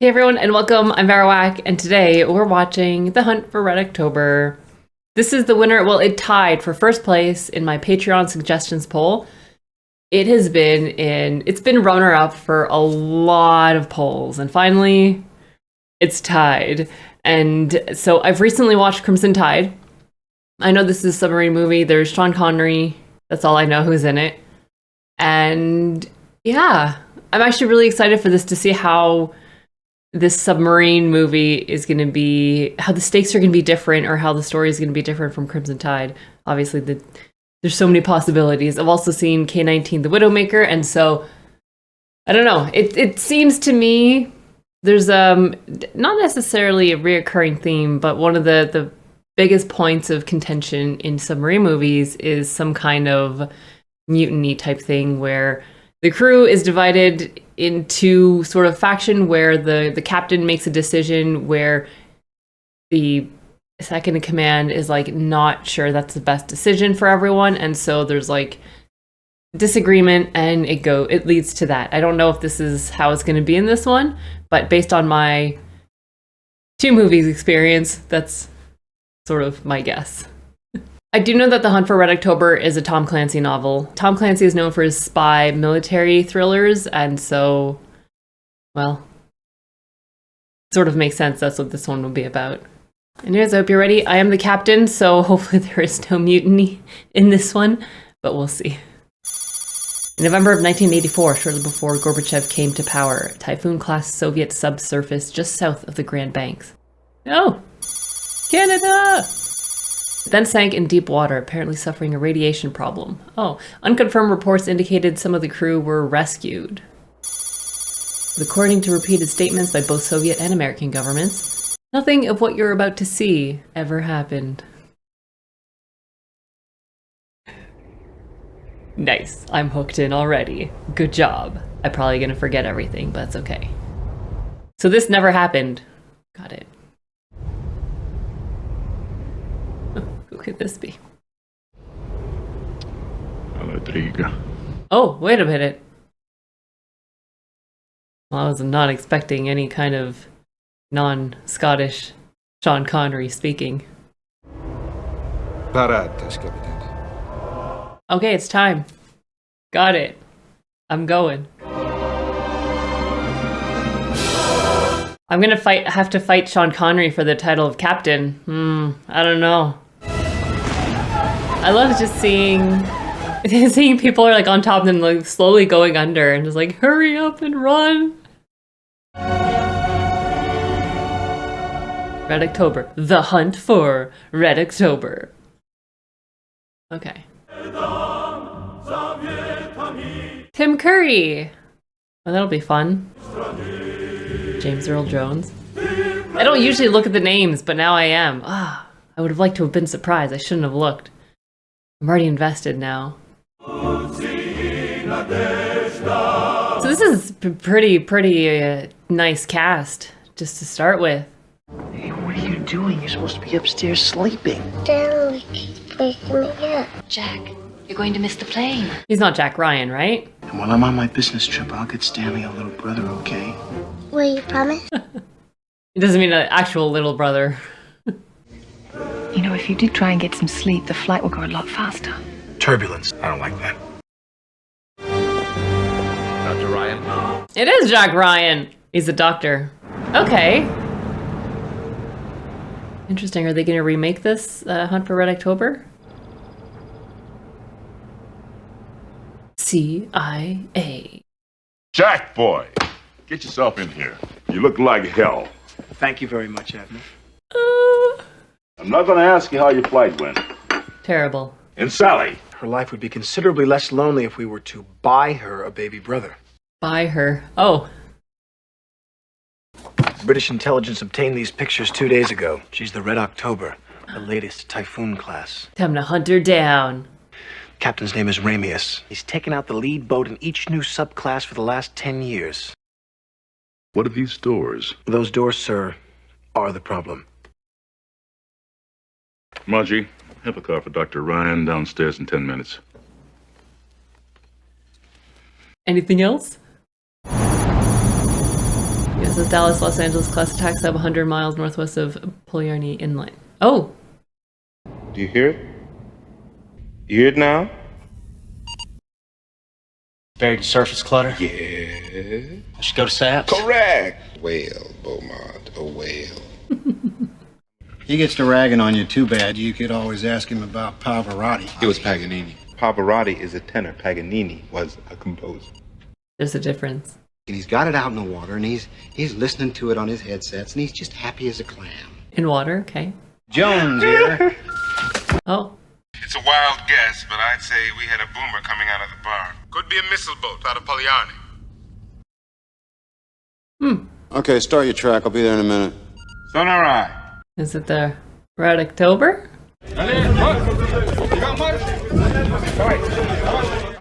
Hey everyone, and welcome. I'm Verowak, and today we're watching The Hunt for Red October. This is the winner. Well, it tied for first place in my Patreon suggestions poll. It's been runner-up for a lot of polls, and finally, it's tied. And so I've recently watched Crimson Tide. I know this is a submarine movie. There's Sean Connery. That's all I know who's in it. And yeah, I'm actually really excited for this to see how this submarine movie is going to be, how the stakes are going to be different, or how the story is going to be different from Crimson Tide. Obviously, there's so many possibilities. I've also seen K-19 The Widowmaker, and so I don't know. It seems to me there's not necessarily a reoccurring theme, but one of the biggest points of contention in submarine movies is some kind of mutiny type thing where the crew is divided into sort of faction where the captain makes a decision where the second in command is like not sure that's the best decision for everyone, and so there's like disagreement and it leads to that. I don't know if this is how it's going to be in this one, but based on my two movies experience, that's sort of my guess. I do know that The Hunt for Red October is a Tom Clancy novel. Tom Clancy is known for his spy military thrillers, and so, well, it sort of makes sense that's what this one will be about. Anyways, I hope you're ready. I am the captain, so hopefully there is no mutiny in this one, but we'll see. In November of 1984, shortly before Gorbachev came to power, a Typhoon-class Soviet subsurfaced just south of the Grand Banks. Oh! Canada! It then sank in deep water, apparently suffering a radiation problem. Oh, unconfirmed reports indicated some of the crew were rescued. But according to repeated statements by both Soviet and American governments, nothing of what you're about to see ever happened. Nice, I'm hooked in already. Good job. I'm probably gonna forget everything, but it's okay. So this never happened. Got it. Who could this be? Oh, wait a minute. Well, I was not expecting any kind of non-Scottish Sean Connery speaking. Okay, it's time. Got it. I'm going. I'm gonna have to fight Sean Connery for the title of captain. I don't know. I love just seeing people are like on top and then like slowly going under and just like, hurry up and run. Red October. The Hunt for Red October. Okay. Tim Curry. Oh, that'll be fun. James Earl Jones. I don't usually look at the names, but now I am. I would have liked to have been surprised. I shouldn't have looked. I'm already invested now. So this is pretty nice cast, just to start with. Hey, what are you doing? You're supposed to be upstairs sleeping. Daddy keeps waking me up. Jack, you're going to miss the plane. He's not Jack Ryan, right? And while I'm on my business trip, I'll get Stanley a little brother, okay? Will you promise? It doesn't mean an actual little brother. You know, if you did try and get some sleep, the flight will go a lot faster. Turbulence. I don't like that. Dr. Ryan? It is Jack Ryan. He's a doctor. Okay. Interesting. Are they going to remake this Hunt for Red October? CIA. Jack, boy! Get yourself in here. You look like hell. Thank you very much, Admiral. I'm not going to ask you how your flight went. Terrible. And Sally? Her life would be considerably less lonely if we were to buy her a baby brother. Buy her. Oh. British intelligence obtained these pictures 2 days ago. She's the Red October, the latest Typhoon class. Time to hunt her down. Captain's name is Ramius. He's taken out the lead boat in each new subclass for the last 10 years. What are these doors? Those doors, sir, are the problem. Margie, have a car for Dr. Ryan downstairs in 10 minutes. Anything else? This is Dallas, Los Angeles class attack sub 100 miles northwest of Polyarny Inlet. Oh! Do you hear it? You hear it now? Buried in surface clutter? Yeah. I should go to SAPS? Correct. Whale, Beaumont, a whale. He gets to ragging on you too bad. You could always ask him about Pavarotti. It was Paganini. Pavarotti is a tenor. Paganini was a composer. There's a difference. And he's got it out in the water, and he's listening to it on his headsets, and he's just happy as a clam. In water, okay. Jones here. Oh. It's a wild guess, but I'd say we had a boomer coming out of the bar. Could be a missile boat out of Polyarny. Okay, start your track. I'll be there in a minute. Sonar eye. Is it the Red October?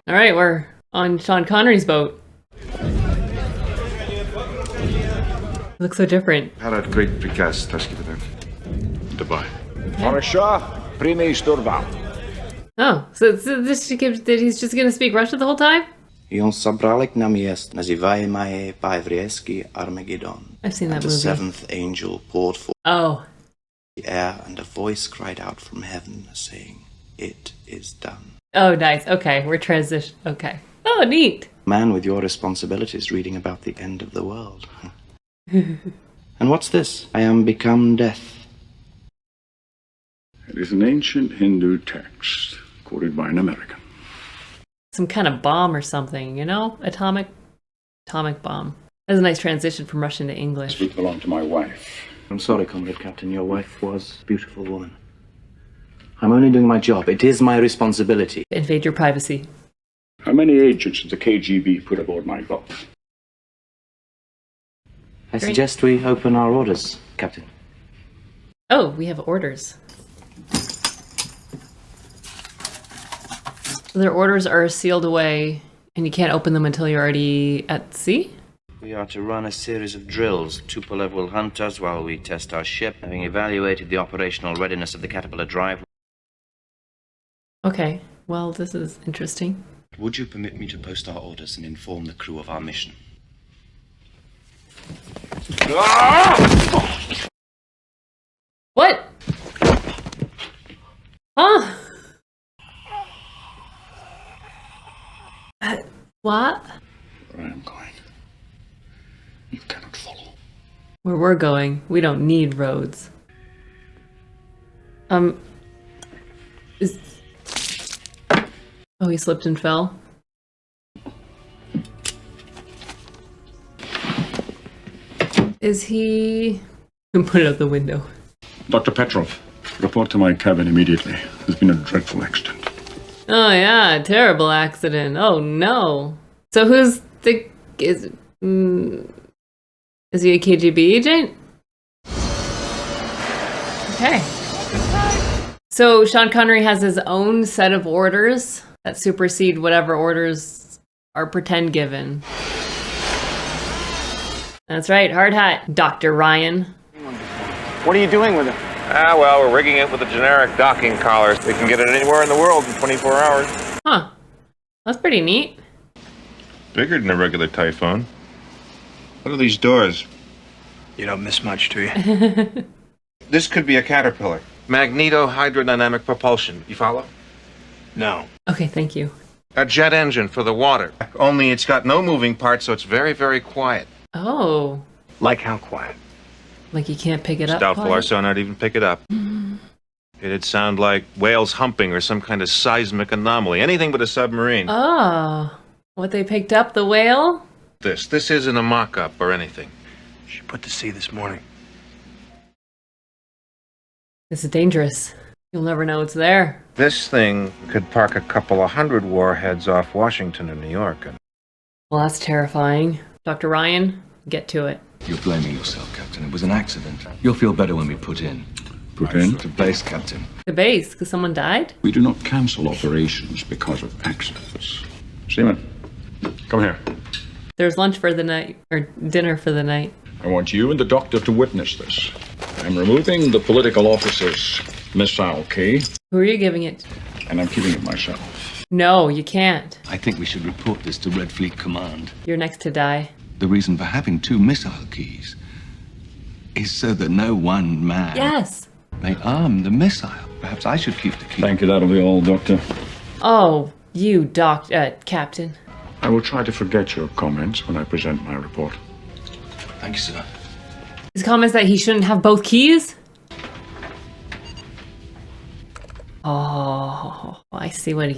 Alright, we're on Sean Connery's boat. Looks so different. Harad great prikaz, Tashkivadar. Dubai. Oh, so this that he's just gonna speak Russian the whole time? I've seen that movie. The seventh angel poured forth Oh. the air, and a voice cried out from heaven, saying, "It is done." Oh, nice. Okay, we're transition. Okay. Oh, neat. Man with your responsibilities reading about the end of the world. And what's this? I am become death. It is an ancient Hindu text, quoted by an American. Some kind of bomb or something, you know? Atomic bomb. That's a nice transition from Russian to English. This belonged to my wife. I'm sorry, Comrade Captain, your wife was a beautiful woman. I'm only doing my job. It is my responsibility. Invade your privacy. How many agents did the KGB put aboard my boat? I suggest we open our orders, Captain. Oh, we have orders. Their orders are sealed away, and you can't open them until you're already at sea? We are to run a series of drills. Tupolev will hunt us while we test our ship. Having evaluated the operational readiness of the Caterpillar drive... Okay, well, this is interesting. Would you permit me to post our orders and inform the crew of our mission? What? Huh? What? Where I am going, you cannot follow. Where we're going, we don't need roads. Oh, he slipped and fell. Is he... Put it out the window. Dr. Petrov, report to my cabin immediately. There's been a dreadful accident. Oh yeah, terrible accident. Oh no. So who's the... Is he a KGB agent? Okay. So Sean Connery has his own set of orders that supersede whatever orders are pretend given. That's right, hard hat, Dr. Ryan. What are you doing with it? Well, we're rigging it with a generic docking collar. We can get it anywhere in the world in 24 hours. Huh. That's pretty neat. Bigger than a regular Typhoon. What are these doors? You don't miss much, do you? This could be a Caterpillar. Magneto-hydrodynamic propulsion. You follow? No. Okay, thank you. A jet engine for the water. Only it's got no moving parts, so it's very, very quiet. Oh. Like how quiet? Like you can't pick it It's up? doubtful quiet? our sonar would even pick it up. It'd sound like whales humping or some kind of seismic anomaly. Anything but a submarine. Oh. What they picked up, the whale? This isn't a mock-up or anything. She put to sea this morning. This is dangerous. You'll never know it's there. This thing could park a couple of hundred warheads off Washington and New York. Well, that's terrifying. Dr. Ryan, get to it. You're blaming yourself, Captain. It was an accident. You'll feel better when we put in. Put in? To base, Captain. The base, because someone died? We do not cancel operations because of accidents. Seaman, come here. There's lunch for the night, or dinner for the night. I want you and the doctor to witness this. I'm removing the political officer's missile key, Who are you giving it? and I'm keeping it myself. No, you can't. I think we should report this to Red Fleet Command. You're next to die. The reason for having 2 missile keys is so that no one man Yes. may arm the missile. Perhaps I should keep the key. Thank you, that'll be all, Doctor. Oh, you Captain. I will try to forget your comments when I present my report. Thank you, sir. His comments that he shouldn't have both keys? Oh, I see what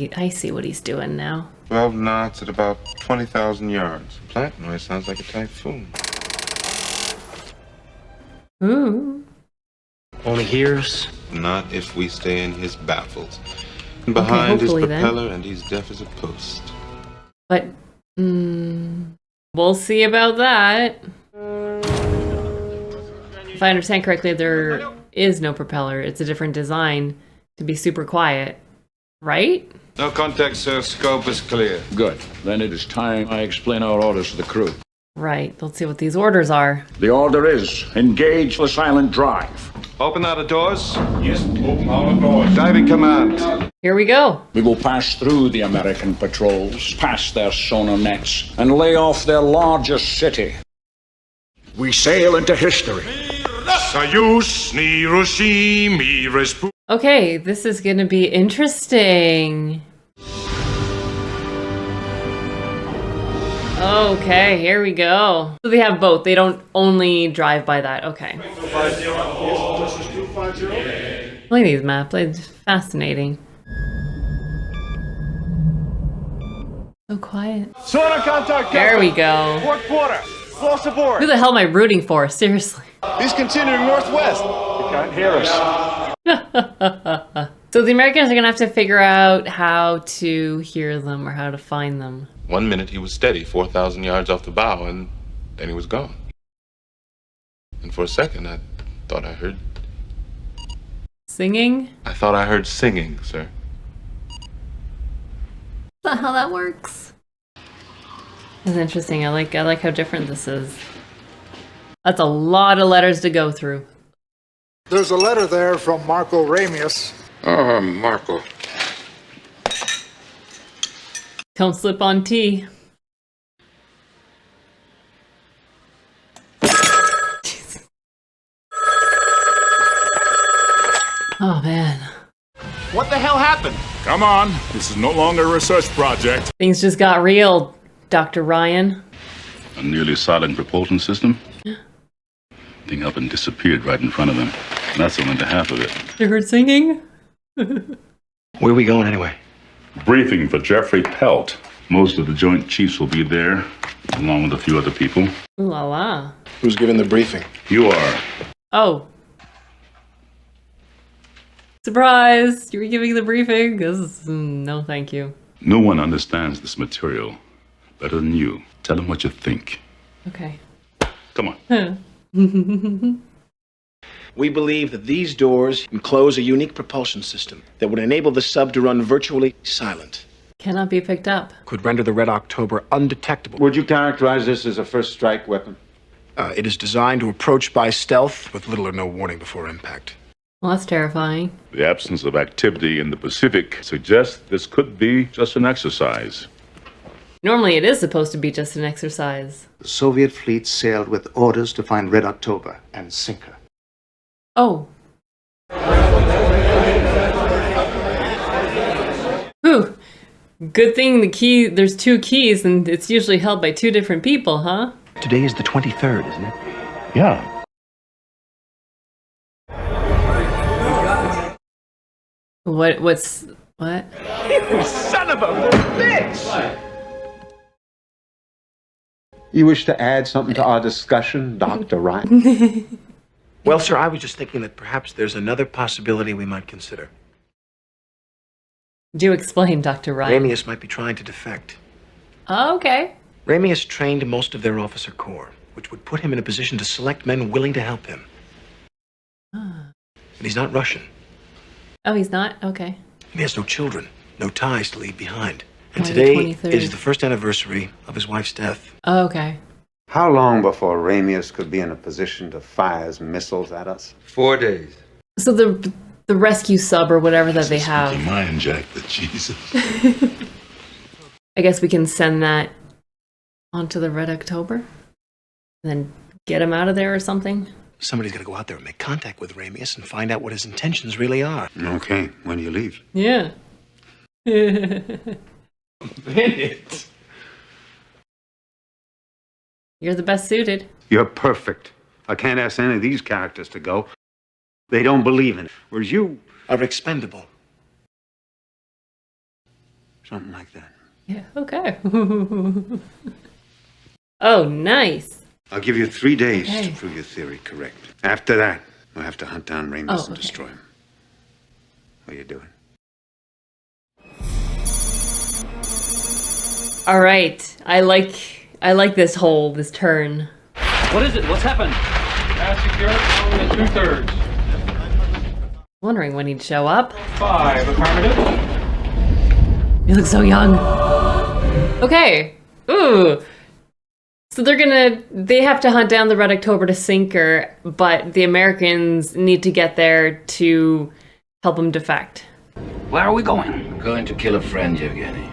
he's doing now. 12 knots at about 20,000 yards. Plant noise sounds like a typhoon. Ooh. Only hears. Not if we stay in his baffles. Behind his hopefully propeller, and he's deaf as a post. But, we'll see about that. If I understand correctly, there is no propeller. It's a different design to be super quiet, right? No contact, sir. Scope is clear. Good. Then it is time I explain our orders to the crew. Right. Let's see what these orders are. The order is engage the silent drive. Open out the doors. Yes, open all the doors. Diving command. Here we go. We will pass through the American patrols, past their sonar nets, and lay off their largest city. We sail into history. Okay, this is gonna be interesting. Okay, here we go. So they have both. They don't only drive by that. Okay. Look at these maps. It's fascinating. So quiet. Sonar contact. There we go. Port quarter. Close aboard. Who the hell am I rooting for? Seriously. He's continuing northwest. He can't hear us. So the Americans are gonna have to figure out how to hear them or how to find them. 1 minute he was steady, 4,000 yards off the bow, and then he was gone. And for a second, I thought I heard... Singing? I thought I heard singing, sir. Is that how that works? It's interesting. I like how different this is. That's a lot of letters to go through. There's a letter there from Marco Ramius. Oh, Marco. Don't slip on tea. Jesus. Oh man. What the hell happened? Come on. This is no longer a research project. Things just got real, Dr. Ryan. A nearly silent propulsion system. Thing up and disappeared right in front of them. And that's only the half of it. You heard singing? Where are we going anyway? Briefing for Jeffrey Pelt. Most of the Joint Chiefs will be there, along with a few other people. Ooh la la. Who's giving the briefing? You are. Oh. Surprise! You were giving the briefing? No, thank you. No one understands this material better than you. Tell them what you think. Okay. Come on. We believe that these doors enclose a unique propulsion system that would enable the sub to run virtually silent. Cannot be picked up. Could render the Red October undetectable. Would you characterize this as a first strike weapon? It is designed to approach by stealth with little or no warning before impact. Well, that's terrifying. The absence of activity in the Pacific suggests this could be just an exercise. Normally it is supposed to be just an exercise. The Soviet fleet sailed with orders to find Red October and sink her. Oh. Whew. Good thing there's 2 keys and it's usually held by 2 different people, huh? Today is the 23rd, isn't it? Yeah. What? You son of a bitch! You wish to add something to our discussion, Dr. Ryan? Well, sir, I was just thinking that perhaps there's another possibility we might consider. Do explain, Dr. Ryan. Ramius might be trying to defect. Oh, okay. Ramius trained most of their officer corps, which would put him in a position to select men willing to help him. And he's not Russian. Oh, he's not? Okay. And he has no children, no ties to leave behind. And Why today the 23rd? is the first anniversary of his wife's death. Oh, okay. How long before Ramius could be in a position to fire his missiles at us? 4 days. So the rescue sub or whatever that they have. Mind Jack, the Jesus. I guess we can send that onto the Red October. And then get him out of there or something? Somebody's got to go out there and make contact with Ramius and find out what his intentions really are. Okay, when do you leave? Yeah. Minute. You're the best suited. You're perfect. I can't ask any of these characters to go. They don't believe in it. Whereas you are expendable. Something like that. Yeah, okay. Oh, nice. I'll give you 3 days Okay. to prove your theory correct. After that, we'll have to hunt down Ramius and destroy him. What are you doing? All right. I like this turn. What is it? What's happened? Mass secure, 2/3. Wondering when he'd show up. 5, affirmative. You look so young. Okay. Ooh. So they have to hunt down the Red October to sink her, but the Americans need to get there to help him defect. Where are we going? We're going to kill a friend, Yevgeny.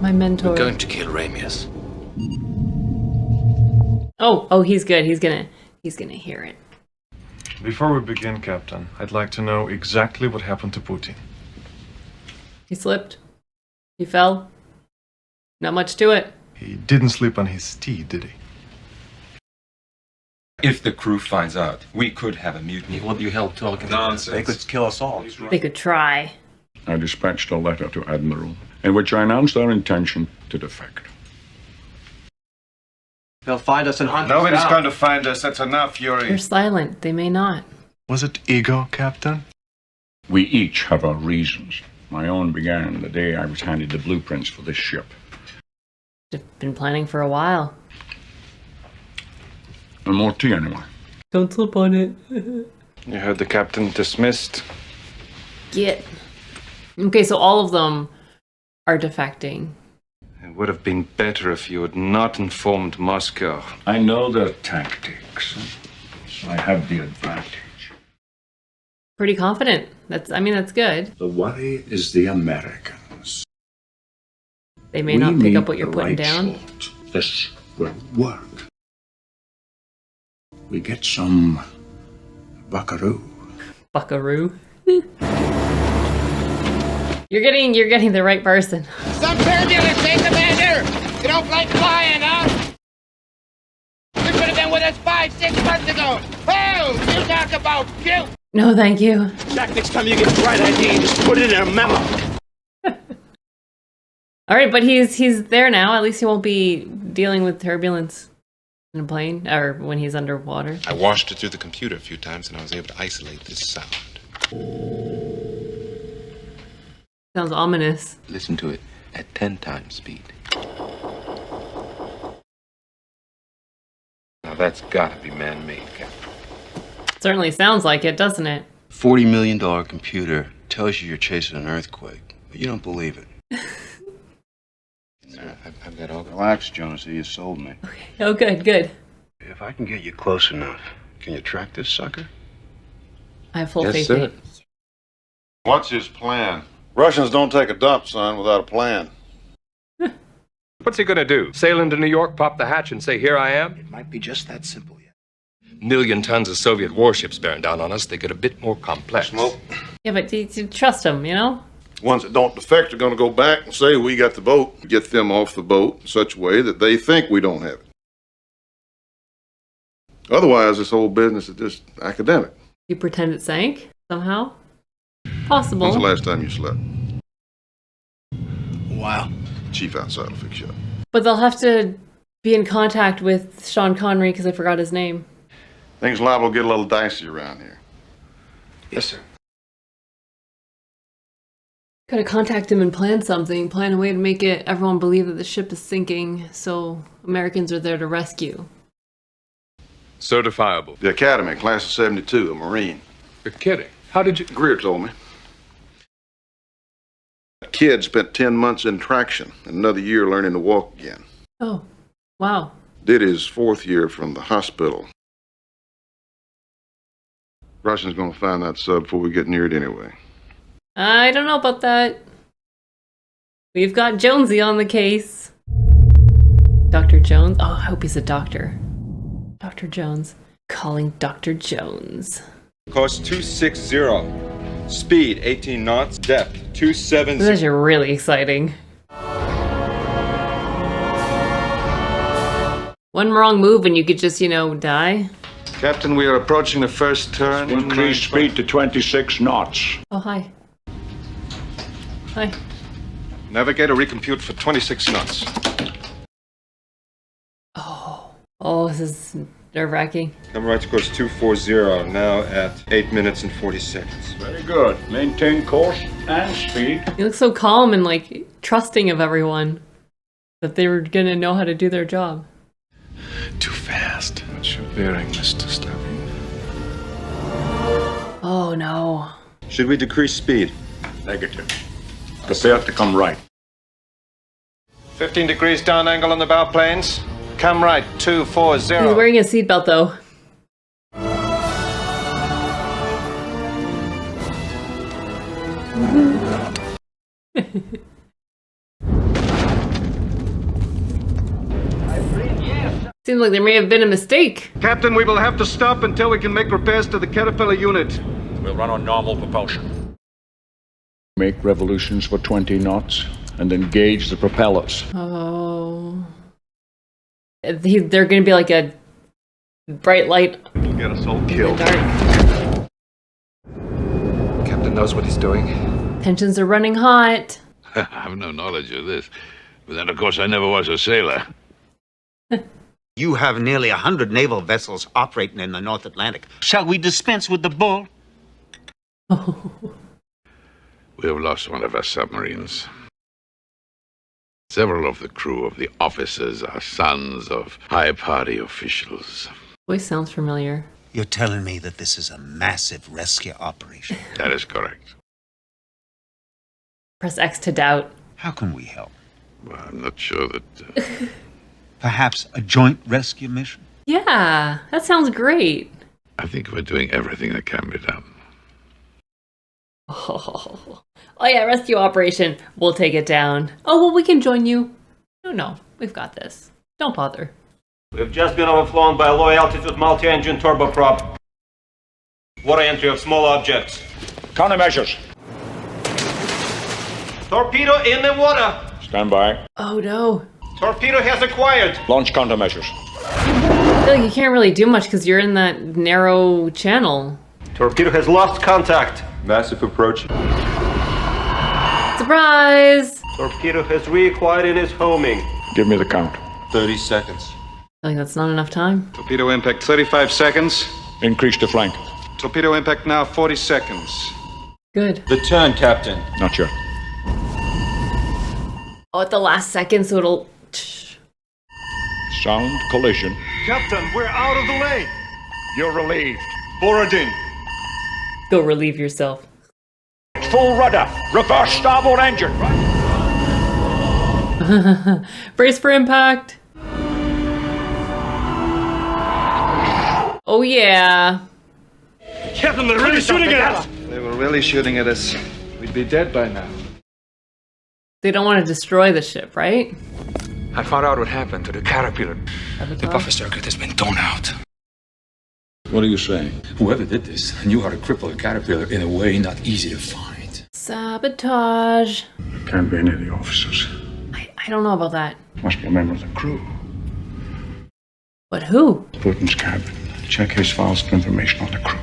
My mentor. We're going to kill Ramius. Oh, he's good. He's gonna hear it. Before we begin, Captain, I'd like to know exactly what happened to Putin. He slipped. He fell. Not much to it. He didn't sleep on his steed, did he? If the crew finds out, we could have a mutiny. What you held talking? Nonsense. They could kill us all. They could try. I dispatched a letter to Admiral, in which I announced our intention to defect. They'll find us and hunt us Nobody's down. going to find us. That's enough, Yuri. They're silent. They may not. Was it ego, Captain? We each have our reasons. My own began the day I was handed the blueprints for this ship. They've been planning for a while. And more tea, anyway. Don't slip on it. You heard the captain dismissed. Get. Okay, so all of them are defecting. It would have been better if you had not informed Moscow. I know their tactics. So I have the advantage. Pretty confident. That's good. The worry is the Americans. They may not pick up what you're putting down. This will work. We get some buckaroo. Buckaroo. You're getting the right person. Some turbulence, eh, Commander? You don't like flying, huh? You should have been with us 5-6 months ago. Oh, you talk about guilt. No, thank you. Jack, next time you get a bright idea, just put it in a memo. All right, but he's there now. At least he won't be dealing with turbulence in a plane or when he's underwater. I washed it through the computer a few times and I was able to isolate this sound. Sounds ominous. Listen to it at 10 times speed. Now that's gotta be man-made, Captain. Certainly sounds like it, doesn't it? $40 million computer tells you you're chasing an earthquake, but you don't believe it. I've got all the... Relax, Jonesy. You sold me. Oh, good. If I can get you close enough, can you track this sucker? I have full Yes, faith sir. in it. What's his plan? Russians don't take a dump, son, without a plan. What's he gonna do? Sail into New York, pop the hatch, and say, "Here I am"? It might be just that simple yet. Million tons of Soviet warships bearing down on us. They get a bit more complex. Smoke. Yeah, but you trust him, you know? Ones that don't defect are going to go back and say we got the boat. Get them off the boat in such a way that they think we don't have it. Otherwise, this whole business is just academic. You pretend it sank somehow? Possible. When's the last time you slept? Wow. Chief outside will fix you up. But they'll have to be in contact with Sean Connery because I forgot his name. Things liable to get a little dicey around here. Yes, sir. Gotta contact him and plan something. Plan a way to make everyone believe that the ship is sinking, so Americans are there to rescue. Certifiable. The Academy, class of 72, a Marine. You're kidding. How did you... Greer told me. The kid spent 10 months in traction and another year learning to walk again. Oh, wow. Did his 4th year from the hospital. Russians gonna find that sub before we get near it anyway. I don't know about that. We've got Jonesy on the case. Dr. Jones? Oh, I hope he's a doctor. Dr. Jones. Calling Dr. Jones. Course 260. Speed 18 knots. Depth 270. This is really exciting. One wrong move and you could just, die. Captain, we are approaching the first turn. Increase speed to 26 knots. Oh, hi. Hi. Navigator recompute for 26 knots. Oh, this is nerve-wracking. Come right to course 240, now at 8 minutes and 40 seconds. Very good. Maintain course and speed. He looks so calm and, trusting of everyone. That they were gonna know how to do their job. Too fast. What's your bearing, Mr. Stubbing? Oh, no. Should we decrease speed? Negative. Prepare to come right. 15 degrees down angle on the bow planes. Come right, 240. He's wearing a seatbelt, though. Seems like there may have been a mistake. Captain, we will have to stop until we can make repairs to the Caterpillar unit. We'll run on normal propulsion. Make revolutions for 20 knots and engage the propellers. Oh. They're gonna be like a bright light. It'll get us all killed. Captain knows what he's doing. Tensions are running hot. I have no knowledge of this. But then, of course, I never was a sailor. You have nearly 100 naval vessels operating in the North Atlantic. Shall we dispense with the bull? We have lost one of our submarines. Several of the crew of the officers are sons of high party officials. Voice sounds familiar. You're telling me that this is a massive rescue operation? That is correct. Press X to doubt. How can we help? Well, I'm not sure that... Perhaps a joint rescue mission? Yeah, that sounds great. I think we're doing everything that can be done. Oh yeah, rescue operation. We'll take it down. Oh, well, we can join you. No, we've got this. Don't bother. We've just been overflown by a low-altitude multi-engine turboprop. Water entry of small objects. Countermeasures. Torpedo in the water. Stand by. Oh no. Torpedo has acquired. Launch countermeasures. I feel like you can't really do much because you're in that narrow channel. Torpedo has lost contact. Massive approach. Surprise! Torpedo has reacquired in his homing. Give me the count. 30 seconds. I feel like that's not enough time. Torpedo impact 35 seconds. Increase the flank. Torpedo impact now 40 seconds. Good. The turn, Captain. Not yet. Oh, at the last second, so it'll... Sound collision. Captain, we're out of the lane. You're relieved. Borodin. Go relieve yourself. Full rudder. Reverse starboard engine. Brace for impact. Oh yeah. Captain, they're really shooting at us. They were really shooting at us. We'd be dead by now. They don't want to destroy the ship, right? I found out what happened to the Caterpillar. Sabotage? The buffer circuit has been thrown out. What are you saying? Whoever did this knew how to cripple a Caterpillar in a way not easy to find. Sabotage. Can't be any of the officers. I don't know about that. Must be a member of the crew. But who? Putin's cabin. Check his files for information on the crew.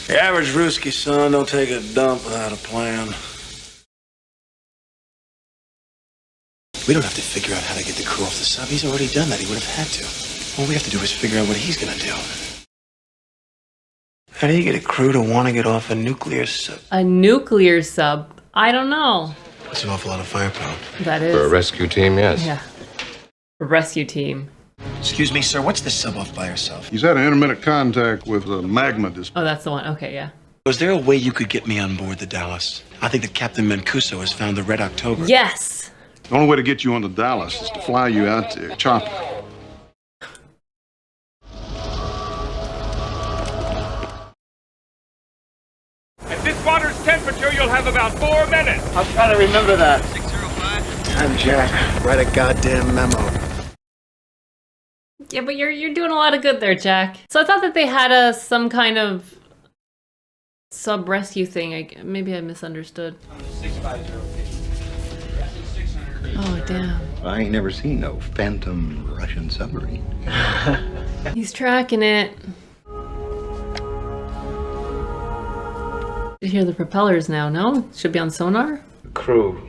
The average Ruski son don't take a dump without a plan. We don't have to figure out how to get the crew off the sub. He's already done that. He would have had to. All we have to do is figure out what he's gonna do. How do you get a crew to want to get off a nuclear sub? A nuclear sub? I don't know. That's an awful lot of firepower. That is. For a rescue team, yes. Yeah. A rescue team. Excuse me, sir. What's this sub off by herself? He's had an intermittent contact with a magma display. Oh, that's the one. Okay, yeah. Was there a way you could get me on board the Dallas? I think that Captain Mancuso has found the Red October. Yes! The only way to get you on the Dallas is to fly you out there, chopper. At this water's temperature, you'll have about 4 minutes. I'm trying to remember that. 605. I'm Jack. Write a goddamn memo. Yeah, but you're doing a lot of good there, Jack. So I thought that they had some kind of sub-rescue thing. Maybe I misunderstood. 650. Oh, damn. I ain't never seen no phantom Russian submarine. He's tracking it. You hear the propellers now, no? Should be on sonar? The crew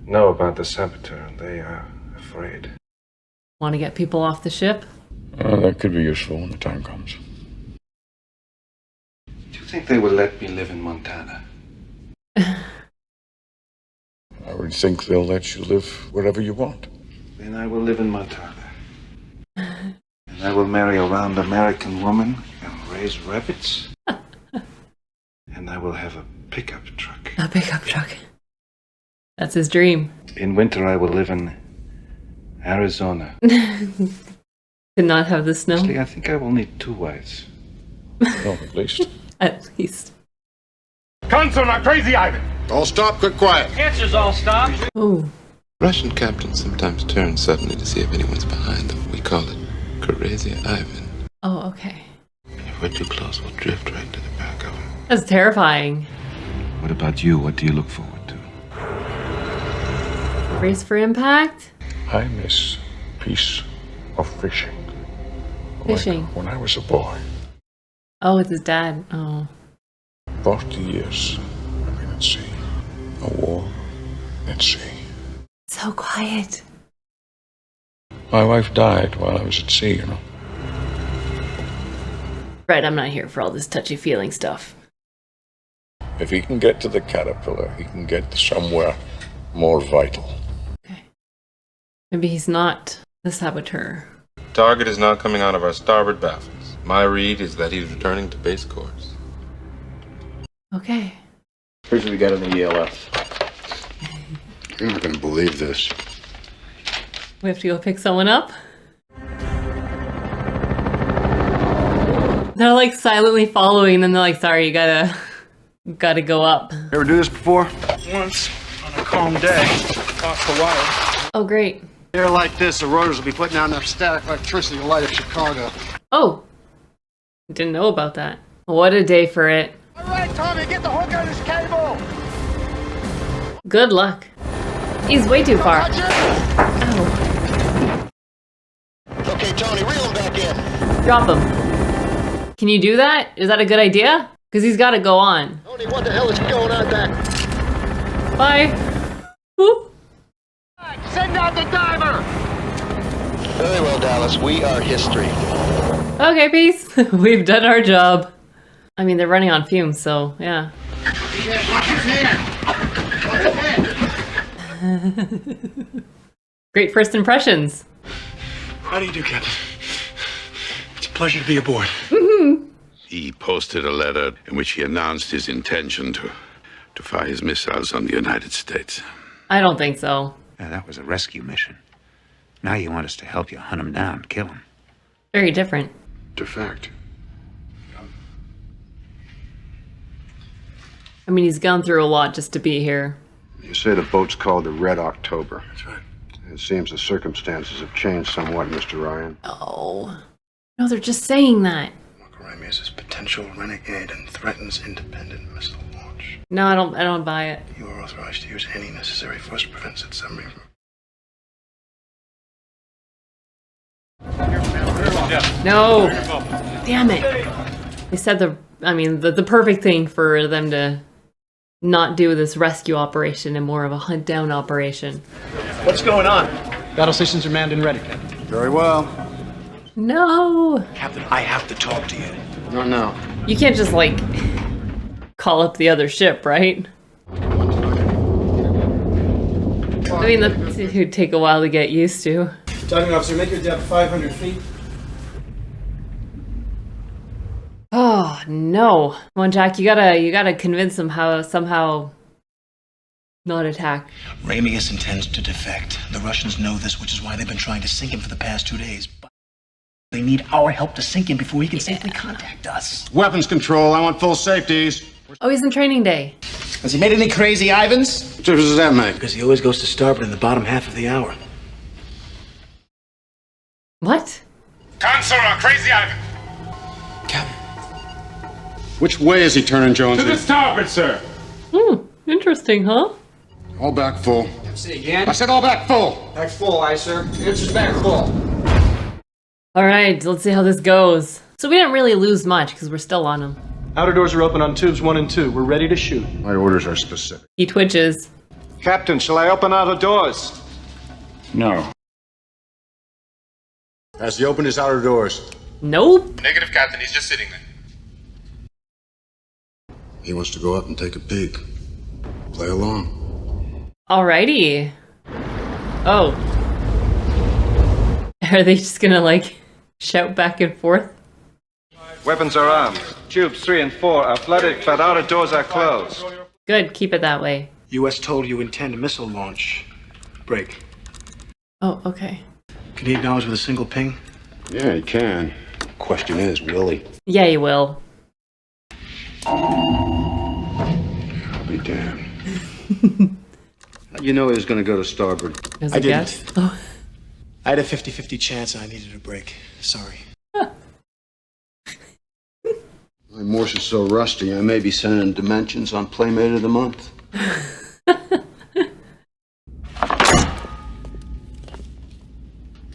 know about the saboteur. They are afraid. Want to get people off the ship? That could be useful when the time comes. Do you think they will let me live in Montana? I would think they'll let you live wherever you want. Then I will live in Montana. And I will marry a round American woman and raise rabbits. And I will have a pickup truck. A pickup truck. That's his dream. In winter, I will live in Arizona. To not have the snow? Actually, I think I will need 2 wives. No, at least. At least. Console, not crazy, Ivan! All stop, quick, quiet. Answers all stop. Oh. Russian captains sometimes turn suddenly to see if anyone's behind them. We call it crazy Ivan. Oh, okay. If we're too close, we'll drift right to the back of them. That's terrifying. What about you? What do you look forward to? Race for impact? I miss peace of fishing. Fishing. Like when I was a boy. Oh, with his dad. Oh. 40 years. I've been at sea. A war at sea. So quiet. My wife died while I was at sea, you know. Right, I'm not here for all this touchy-feeling stuff. If he can get to the caterpillar, he can get to somewhere more vital. Okay. Maybe he's not the saboteur. Target is now coming out of our starboard baffles. My read is that he's returning to base course. Okay. Here's what we got on the ELF. You're not going to believe this. We have to go pick someone up? They're like silently following, and they're like, sorry, you gotta go up. Ever do this before? Once, on a calm day, off the wire. Oh, great. Here like this, the Reuters will be putting out enough static electricity to light up Chicago. Oh. Didn't know about that. What a day for it. All right, Tommy, get the hook on this cable. Good luck. He's way too far. Ow. Okay, Tony, reel him back in. Drop him. Can you do that? Is that a good idea? Because he's got to go on. Tony, what the hell is going on back? Bye. Whoop. Send out the diver! Very well, Dallas. We are history. Okay, peace. We've done our job. I mean, they're running on fumes, so yeah. Watch his hand! Great first impressions. How do you do, Captain? It's a pleasure to be aboard. He posted a letter in which he announced his intention to fire his missiles on the United States. I don't think so. Yeah, that was a rescue mission. Now you want us to help you hunt him down, kill him. Very different. Defect. I mean, he's gone through a lot just to be here. You say the boat's called the Red October. That's right. It seems the circumstances have changed somewhat, Mr. Ryan. Oh. No, they're just saying that. Ramius is a potential renegade and threatens independent missile launch. No, I don't buy it. You are authorized to use any necessary force to prevent said submarine from... No. Damn it. They said the perfect thing for them to not do this rescue operation and more of a hunt down operation. What's going on? Battle stations are manned and ready, Captain. Very well. No. Captain, I have to talk to you. No, no. You can't just, like, call up the other ship, right? I mean, that would take a while to get used to. Diving officer, make your depth 500 feet. Oh, no. Come on, Jack, you gotta convince them how somehow not attack. Ramius intends to defect. The Russians know this, which is why they've been trying to sink him for the past 2 days. But they need our help to sink him before he can safely contact us. Weapons control, I want full safeties. Oh, he's in training day. Has he made any crazy Ivans? What difference does that make? Because he always goes to starboard in the bottom half of the hour. What? Which way is he turning, Jones? To the starboard, sir. Interesting, huh? All back full. See again? I said all back full. Back full, aye, sir. It's back full. All right, let's see how this goes. So we didn't really lose much because we're still on them. Outer doors are open on tubes 1 and 2. We're ready to shoot. My orders are specific. He twitches. Captain, shall I open outer doors? No. Has he opened his outer doors? Nope. Negative, Captain. He's just sitting there. He wants to go up and take a peek. Play along. Alrighty. Oh. Are they just gonna, like, shout back and forth? Weapons are armed. Tubes 3 and 4 are flooded, but outer doors are closed. Good, keep it that way. U.S. told you intend a missile launch. Break. Oh, okay. Can he acknowledge with a single ping? Yeah, he can. Question is, will he? Yeah, you will. I'll be damned. You know he was going to go to starboard. As I a didn't. guess. Oh. I had a 50-50 chance and I needed a break. Sorry. My Morse is so rusty, I may be sending dimensions on Playmate of the Month.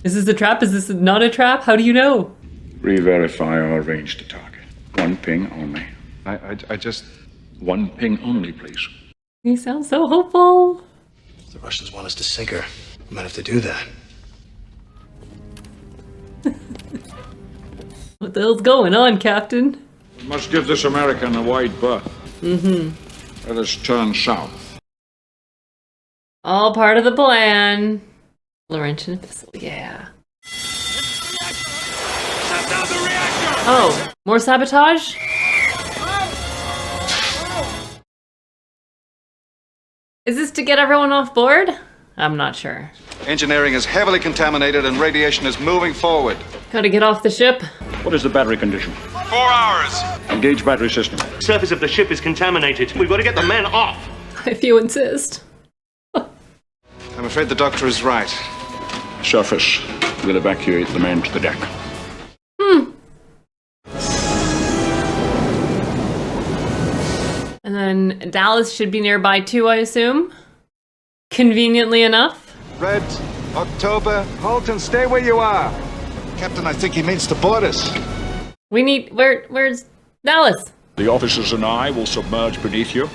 Is this a trap? Is this not a trap? How do you know? Re-verify or arrange the target. One ping only. I just... One ping only, please. You sound so hopeful. If the Russians want us to sink her, we might have to do that. What the hell's going on, Captain? We must give this American a wide berth. Mm-hmm. Let us turn south. All part of the plan. Laurentian Epistle, yeah. Oh, more sabotage? Is this to get everyone off board? I'm not sure. Engineering is heavily contaminated and radiation is moving forward. Gotta get off the ship. What is the battery condition? 4 hours. Engage battery system. Surface of the ship is contaminated. We've got to get the men off. If you insist. I'm afraid the doctor is right. Surface. We'll evacuate the men to the deck. And then Dallas should be nearby too, I assume. Conveniently enough. Red, October, halt and stay where you are. Captain, I think he means to board us. We need... Where's Dallas? The officers and I will submerge beneath you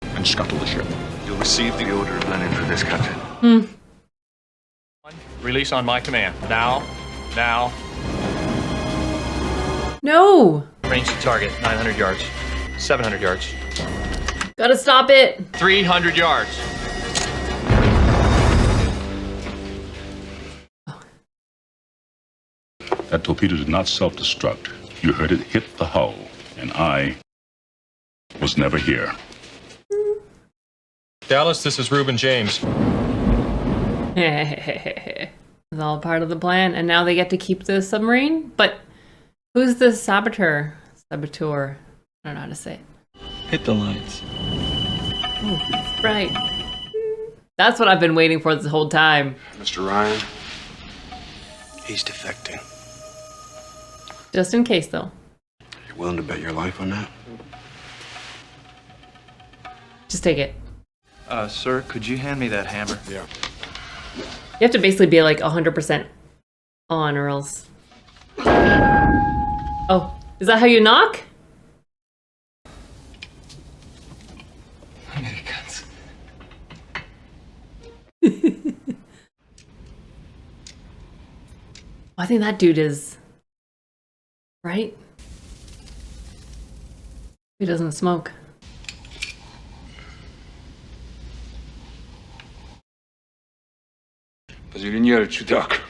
and scuttle the ship. You'll receive the order of Lenin for this, Captain. Release on my command. Now. No! Range to target, 900 yards. 700 yards. Gotta stop it! 300 yards. That torpedo did not self-destruct. You heard it hit the hull, and I was never here. Dallas, this is Reuben James. It's all part of the plan, and now they get to keep the submarine? But who's the saboteur? Saboteur. I don't know how to say it. Hit the lights. Ooh, right. That's what I've been waiting for this whole time. Mr. Ryan? He's defecting. Just in case, though. You willing to bet your life on that? Just take it. Sir, could you hand me that hammer? Yeah. You have to basically be like 100% on or else... Oh, is that how you knock? Americans. I think that dude is... Right? He doesn't smoke. Позеленяют чудак.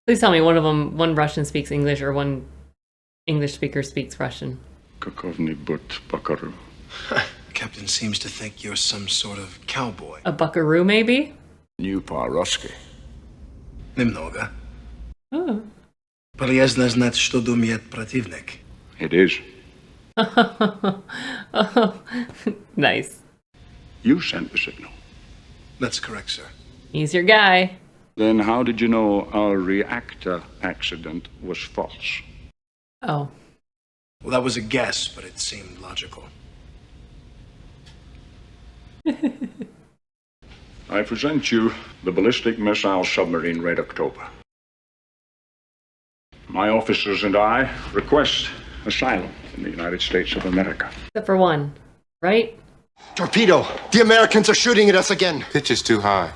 Please tell me one Russian speaks English or one English speaker speaks Russian. Каков-нибудь buckaroo. Captain seems to think you're some sort of cowboy. A buckaroo, maybe? New по-русски. Немного. Oh. Полезно знать, что думает противник. It is. Oh, nice. You sent the signal. That's correct, sir. He's your guy. Then how did you know our reactor accident was false? Oh. Well, that was a guess, but it seemed logical. I present you the ballistic missile submarine Red October. My officers and I request asylum in the United States of America. Except for one, right? Torpedo! The Americans are shooting at us again! Pitch is too high.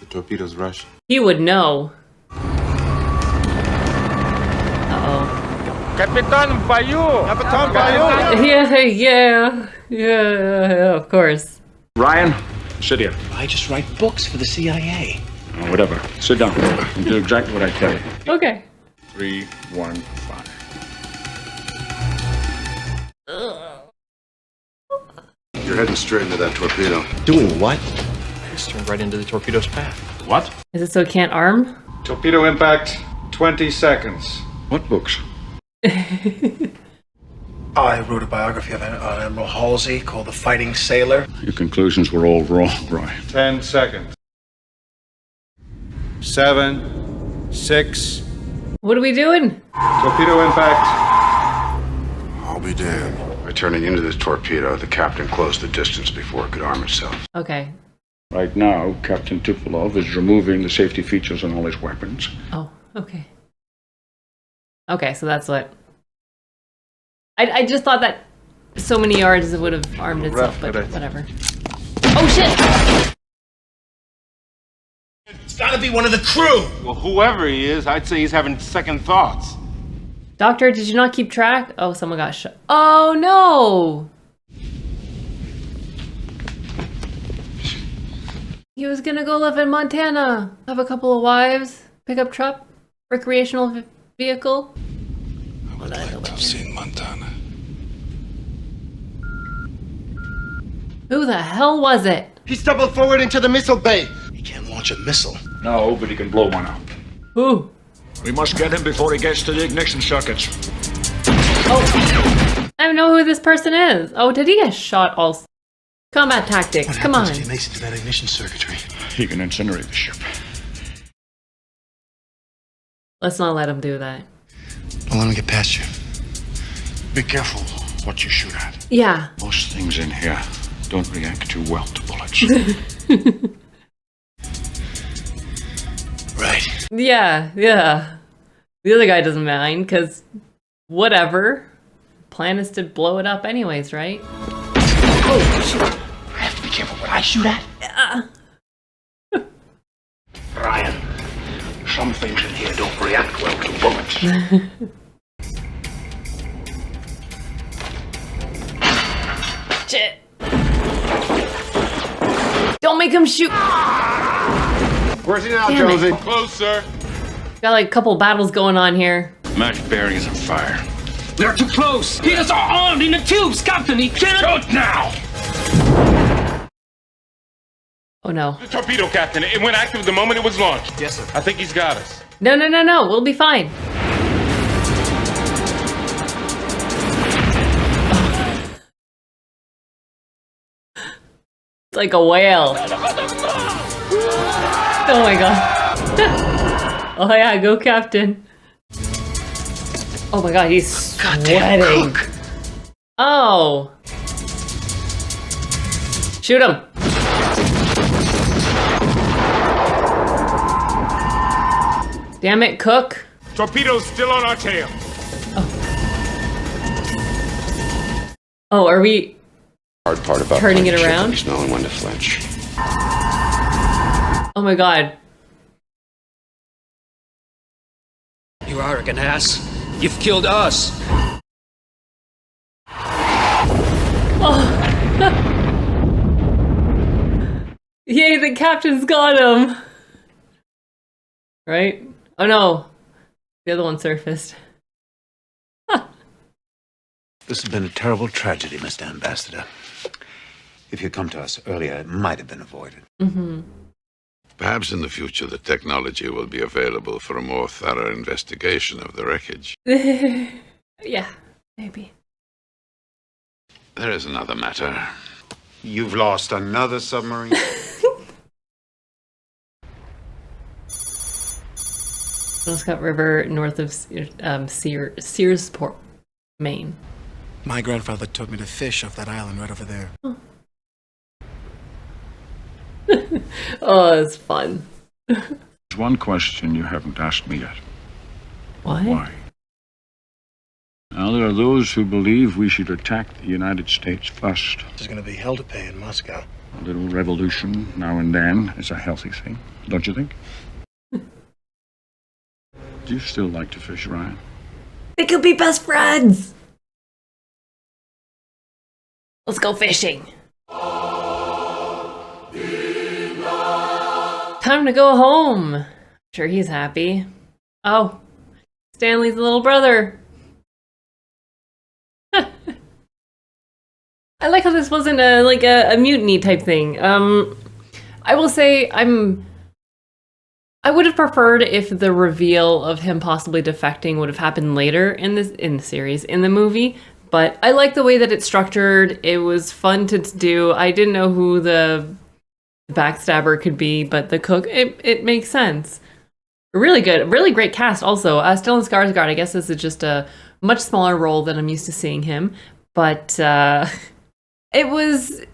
The torpedo's Russian. He would know. Uh-oh. Capitan Bayou! Capitan Bayou! Yeah, of course. Ryan, sit here. I just write books for the CIA. Oh, whatever. Sit down and do exactly what I tell you. Okay. 315. You're heading straight into that torpedo. Doing what? Just turned right into the torpedo's path. What? Is it so it can't arm? Torpedo impact, 20 seconds. What books? I wrote a biography of Admiral Halsey called The Fighting Sailor. Your conclusions were all wrong, Ryan. 10 seconds. 7, 6. What are we doing? Torpedo impact. I'll be damned. By turning into this torpedo, the captain closed the distance before it could arm itself. Okay. Right now, Captain Tupolev is removing the safety features on all his weapons. Oh, okay. Okay, so that's what... I just thought that so many yards it would have armed itself, but whatever. Oh, shit! It's gotta be one of the crew! Well, whoever he is, I'd say he's having second thoughts. Doctor, did you not keep track? Oh, someone got shot. Oh, no! He was gonna go live in Montana, have a couple of wives, pickup truck, recreational vehicle. I would like to have seen Montana. Who the hell was it? He stumbled forward into the missile bay. He can't launch a missile. No, but he can blow one up. Who? We must get him before he gets to the ignition circuits. Oh, I don't know who this person is. Oh, did he get shot also? Combat tactics, come on. If he makes it to that ignition circuitry? He can incinerate the ship. Let's not let him do that. Don't let him get past you. Be careful what you shoot at. Yeah. Most things in here don't react too well to bullets. Right. Yeah. The other guy doesn't mind, because whatever. Plan is to blow it up anyways, right? Oh, shoot. I have to be careful what I shoot at. Yeah. Ryan, some things in here don't react well to bullets. Shit. Don't make him shoot. Where's he now, Damn it. Josie? Close, sir. Got like a couple battles going on here. Match bearing is on fire. They're too close. Peters are armed in the tubes, Captain. He can't. Shoot now! Oh no. The torpedo, Captain. It went active the moment it was launched. Yes, sir. I think he's got us. No. We'll be fine. It's like a whale. Oh my god. Oh yeah, go Captain. Oh my god, he's sweating. Oh. Shoot him. Damn it, Cook. Torpedo's still on our tail. Oh, are we Hard part about turning it ship around? is knowing when to flinch. Oh my god. You arrogant ass. You've killed us. Oh. Yay, the captain's got him. Right? Oh no. The other one surfaced. This has been a terrible tragedy, Mr. Ambassador. If you'd come to us earlier, it might have been avoided. Mm-hmm. Perhaps in the future the technology will be available for a more thorough investigation of the wreckage. Yeah, maybe. There is another matter. You've lost another submarine? Penobscot River, north of Searsport, Maine. My grandfather taught me to fish off that island right over there. Oh, it's fun. There's one question you haven't asked me yet. Why? Now, there are those who believe we should attack the United States first. There's gonna be hell to pay in Moscow. A little revolution now and then is a healthy thing, don't you think? Do you still like to fish, Ryan? They could be best friends! Let's go fishing. Time to go home. Sure, he's happy. Oh, Stanley's little brother. I like how this wasn't a mutiny type thing. I will say I would have preferred if the reveal of him possibly defecting would have happened later in the series, in the movie. But I like the way that it's structured. It was fun to do. I didn't know who the backstabber could be, but the cook, it makes sense. Really good, really great cast also. Stellan Skarsgård, I guess this is just a much smaller role than I'm used to seeing him. But it was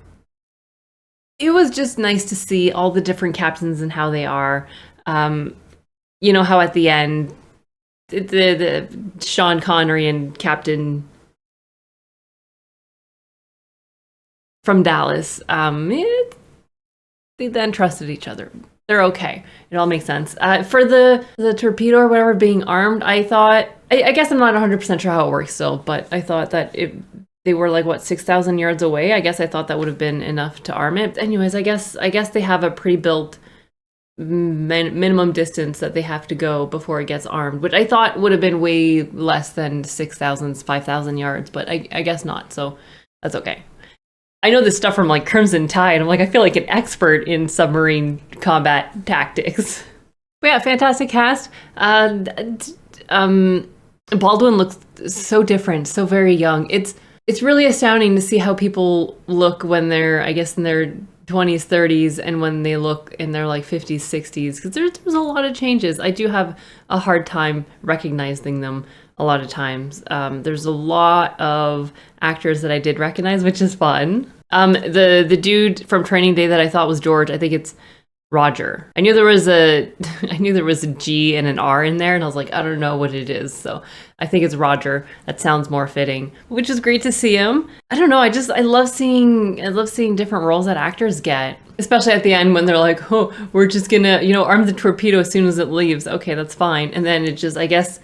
just nice to see all the different captains and how they are. You know how at the end, the Sean Connery and Captain from Dallas, they then trusted each other. They're okay. It all makes sense. For the torpedo or whatever being armed, I thought, I guess I'm not 100% sure how it works still, but I thought that they were like, what, 6,000 yards away? I guess I thought that would have been enough to arm it. Anyways, I guess they have a pre-built minimum distance that they have to go before it gets armed, which I thought would have been way less than 6,000, 5,000 yards, but I guess not, so that's okay. I know this stuff from like Crimson Tide. I'm like, I feel like an expert in submarine combat tactics. But yeah, fantastic cast. Baldwin looks so different, so very young. It's really astounding to see how people look when they're, I guess, in their 20s, 30s, and when they look in their like 50s, 60s, because there's a lot of changes. I do have a hard time recognizing them a lot of times. There's a lot of actors that I did recognize, which is fun. The dude from Training Day that I thought was George, I think it's Roger. I knew there was a G and an R in there, and I was like, I don't know what it is, so I think it's Roger. That sounds more fitting, which is great to see him. I don't know, I love seeing different roles that actors get, especially at the end when they're like, oh, we're just gonna, arm the torpedo as soon as it leaves. Okay, that's fine. And then I guess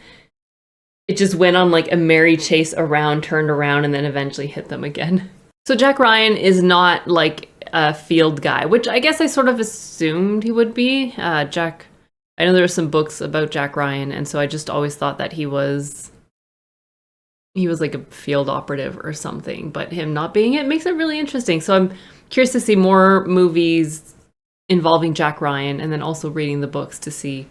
it just went on like a merry chase around, turned around, and then eventually hit them again. So Jack Ryan is not like a field guy, which I guess I sort of assumed he would be. I know there were some books about Jack Ryan, and so I just always thought that he was like a field operative or something, but him not being it makes it really interesting. So I'm curious to see more movies involving Jack Ryan, and then also reading the books to see,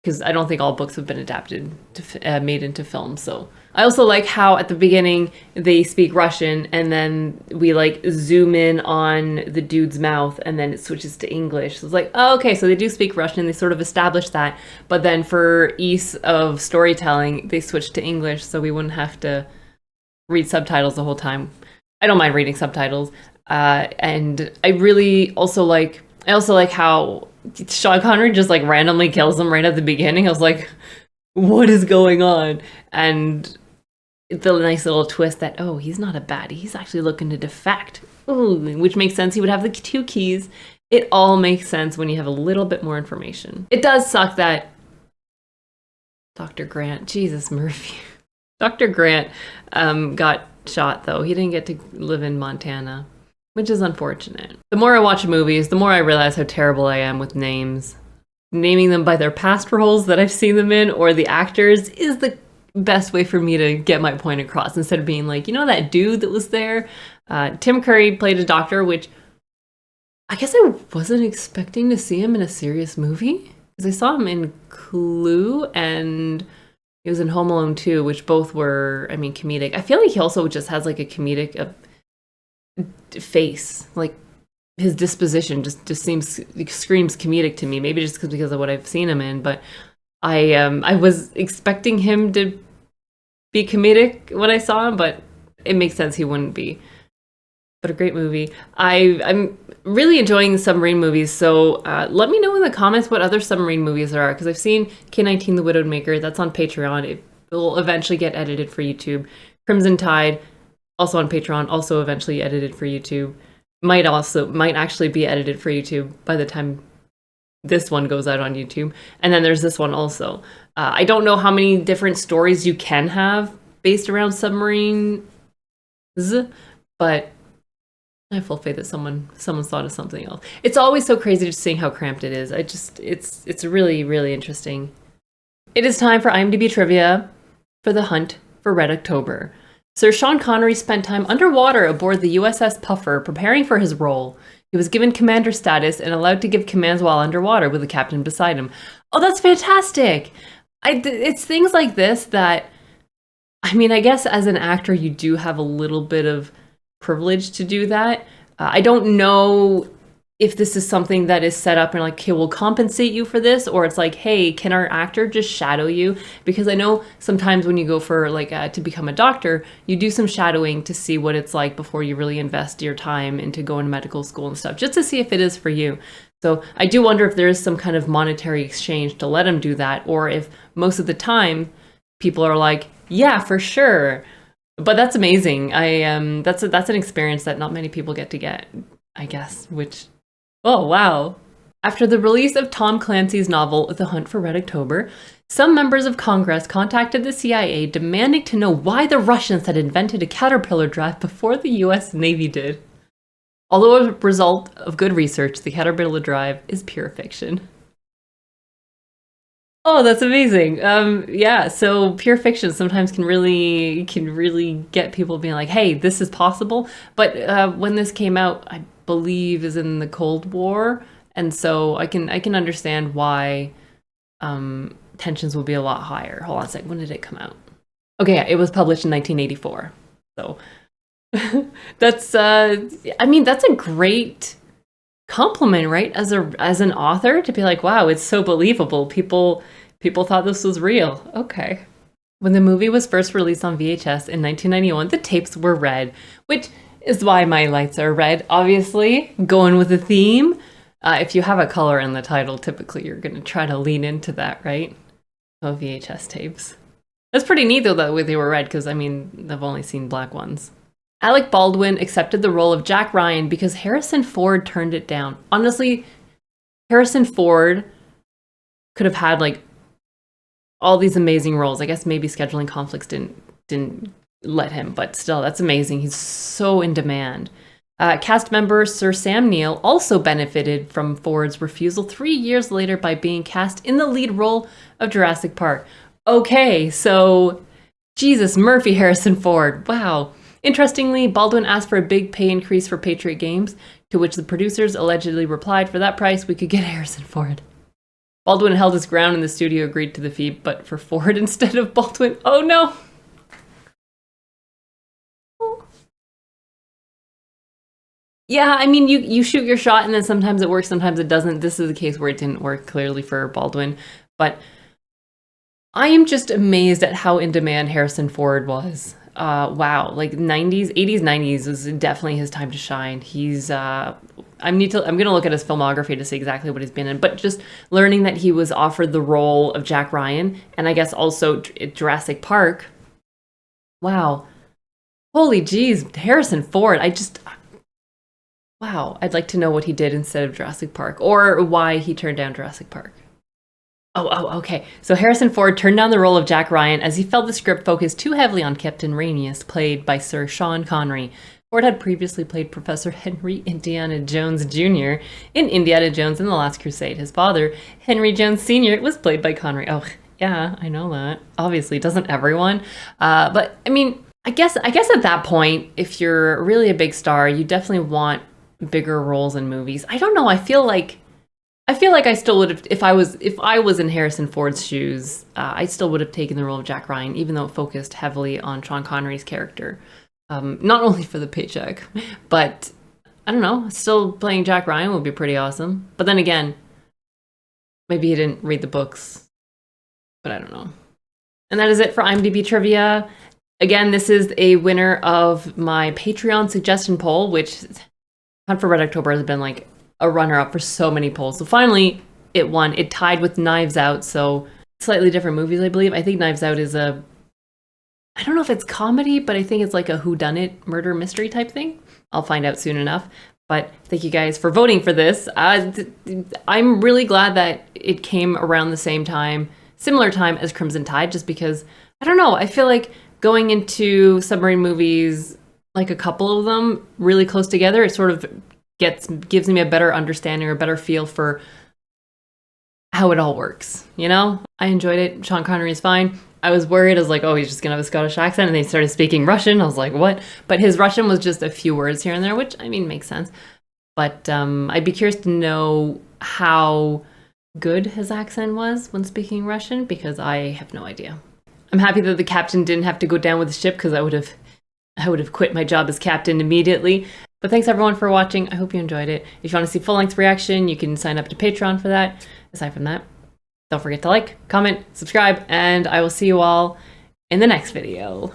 because I don't think all books have been adapted to made into film. So I also like how at the beginning they speak Russian, and then we like zoom in on the dude's mouth, and then it switches to English. So it's like, oh, okay, so they do speak Russian. They sort of established that, but then for ease of storytelling, they switched to English, so we wouldn't have to read subtitles the whole time. I don't mind reading subtitles, and I really also like. I also like how Sean Connery just like randomly kills him right at the beginning. I was like, what is going on? And the nice little twist that, oh, he's not a baddie. He's actually looking to defect. Ooh, which makes sense. He would have the 2 keys. It all makes sense when you have a little bit more information. It does suck that Dr. Grant, Jesus Murphy. Dr. Grant got shot, though. He didn't get to live in Montana, which is unfortunate. The more I watch movies, the more I realize how terrible I am with names. Naming them by their past roles that I've seen them in, or the actors, is the best way for me to get my point across, instead of being like, that dude that was there? Tim Curry played a doctor, which I guess I wasn't expecting to see him in a serious movie, because I saw him in Clue, and he was in Home Alone 2, which both were, comedic. I feel like he also just has like a comedic face, like his disposition just screams comedic to me. Maybe just because of what I've seen him in, but I was expecting him to be comedic when I saw him, but it makes sense he wouldn't be. But a great movie. I'm really enjoying the submarine movies, so let me know in the comments what other submarine movies there are, because I've seen K-19 The Widowmaker, that's on Patreon. It will eventually get edited for YouTube. Crimson Tide, also on Patreon, also eventually edited for YouTube. Might actually be edited for YouTube by the time this one goes out on YouTube. And then there's this one also. I don't know how many different stories you can have based around submarines, but I have full faith that someone's thought of something else. It's always so crazy just seeing how cramped it is. It's really, really interesting. It is time for IMDb trivia for The Hunt for Red October. Sir Sean Connery spent time underwater aboard the USS Puffer preparing for his role. He was given commander status and allowed to give commands while underwater with the captain beside him. Oh, that's fantastic! It's things like this that, I mean, I guess as an actor you do have a little bit of privilege to do that. I don't know if this is something that is set up and like, okay, we'll compensate you for this, or it's like, hey, can our actor just shadow you? Because I know sometimes when you go for like to become a doctor, you do some shadowing to see what it's like before you really invest your time into going to medical school and stuff, just to see if it is for you. So I do wonder if there is some kind of monetary exchange to let him do that, or if most of the time people are like, yeah, for sure. But that's amazing. That's an experience that not many people get to get, I guess, which, oh, wow. After the release of Tom Clancy's novel, The Hunt for Red October, some members of Congress contacted the CIA demanding to know why the Russians had invented a caterpillar drive before the US Navy did. Although a result of good research, the caterpillar drive is pure fiction. Oh, that's amazing. Yeah, so pure fiction sometimes can really get people being like, hey, this is possible. But when this came out, I believe is in the Cold War. And so I can understand why tensions will be a lot higher. Hold on a sec. When did it come out? Okay, yeah, it was published in 1984. So that's I mean, that's a great compliment, right? As an author, to be like, wow, it's so believable. People thought this was real. Okay. When the movie was first released on VHS in 1991, the tapes were red, which is why my lights are red, obviously, going with the theme. If you have a color in the title, typically you're going to try to lean into that, right? Oh, VHS tapes. That's pretty neat, though, that they were red, because, I mean, I've only seen black ones. Alec Baldwin accepted the role of Jack Ryan because Harrison Ford turned it down. Honestly, Harrison Ford could have had, like, all these amazing roles. I guess maybe scheduling conflicts didn't let him, but still, that's amazing. He's so in demand. Cast member Sir Sam Neill also benefited from Ford's refusal 3 years later by being cast in the lead role of Jurassic Park. Okay, so Jesus, Murphy Harrison Ford. Wow. Interestingly, Baldwin asked for a big pay increase for Patriot Games, to which the producers allegedly replied, for that price, we could get Harrison Ford. Baldwin held his ground and the studio agreed to the fee, but for Ford instead of Baldwin. Oh no! Yeah, I mean, you shoot your shot and then sometimes it works, sometimes it doesn't. This is the case where it didn't work clearly for Baldwin. But I am just amazed at how in demand Harrison Ford was. Wow, like 90s, 80s, 90s was definitely his time to shine. He's, I'm gonna look at his filmography to see exactly what he's been in, but just learning that he was offered the role of Jack Ryan, and I guess also Jurassic Park. Wow. Holy geez, Harrison Ford, wow, I'd like to know what he did instead of Jurassic Park, or why he turned down Jurassic Park. Oh, okay. So Harrison Ford turned down the role of Jack Ryan as he felt the script focused too heavily on Captain Ranius, played by Sir Sean Connery. Ford had previously played Professor Henry Indiana Jones Jr. in Indiana Jones and the Last Crusade. His father, Henry Jones Sr., was played by Connery. Oh, yeah, I know that. Obviously, doesn't everyone? But, I mean, I guess at that point, if you're really a big star, you definitely want bigger roles in movies. I don't know. I feel like I still would have, if I was in Harrison Ford's shoes, I still would have taken the role of Jack Ryan, even though it focused heavily on Sean Connery's character. Not only for the paycheck, but I don't know, still playing Jack Ryan would be pretty awesome. But then again, maybe he didn't read the books but I don't know. And that is it for IMDb trivia. Again, this is a winner of my Patreon suggestion poll, which Hunt for Red October has been like a runner-up for so many polls. So finally, it won. It tied with Knives Out, so slightly different movies, I believe. I think Knives Out is I don't know if it's comedy, but I think it's like a whodunit murder mystery type thing. I'll find out soon enough. But thank you guys for voting for this. I'm really glad that it came around the same time, similar time as Crimson Tide, just because, I don't know, I feel like going into submarine movies, like a couple of them really close together, it sort of gives me a better understanding or a better feel for how it all works, you know? I enjoyed it. Sean Connery is fine. I was worried. I was like, oh, he's just gonna have a Scottish accent, and they started speaking Russian. I was like, what? But his Russian was just a few words here and there, which, I mean, makes sense. But I'd be curious to know how good his accent was when speaking Russian, because I have no idea. I'm happy that the captain didn't have to go down with the ship, because I would have quit my job as captain immediately. But thanks everyone for watching. I hope you enjoyed it. If you want to see full-length reaction, you can sign up to Patreon for that. Aside from that, don't forget to like, comment, subscribe, and I will see you all in the next video.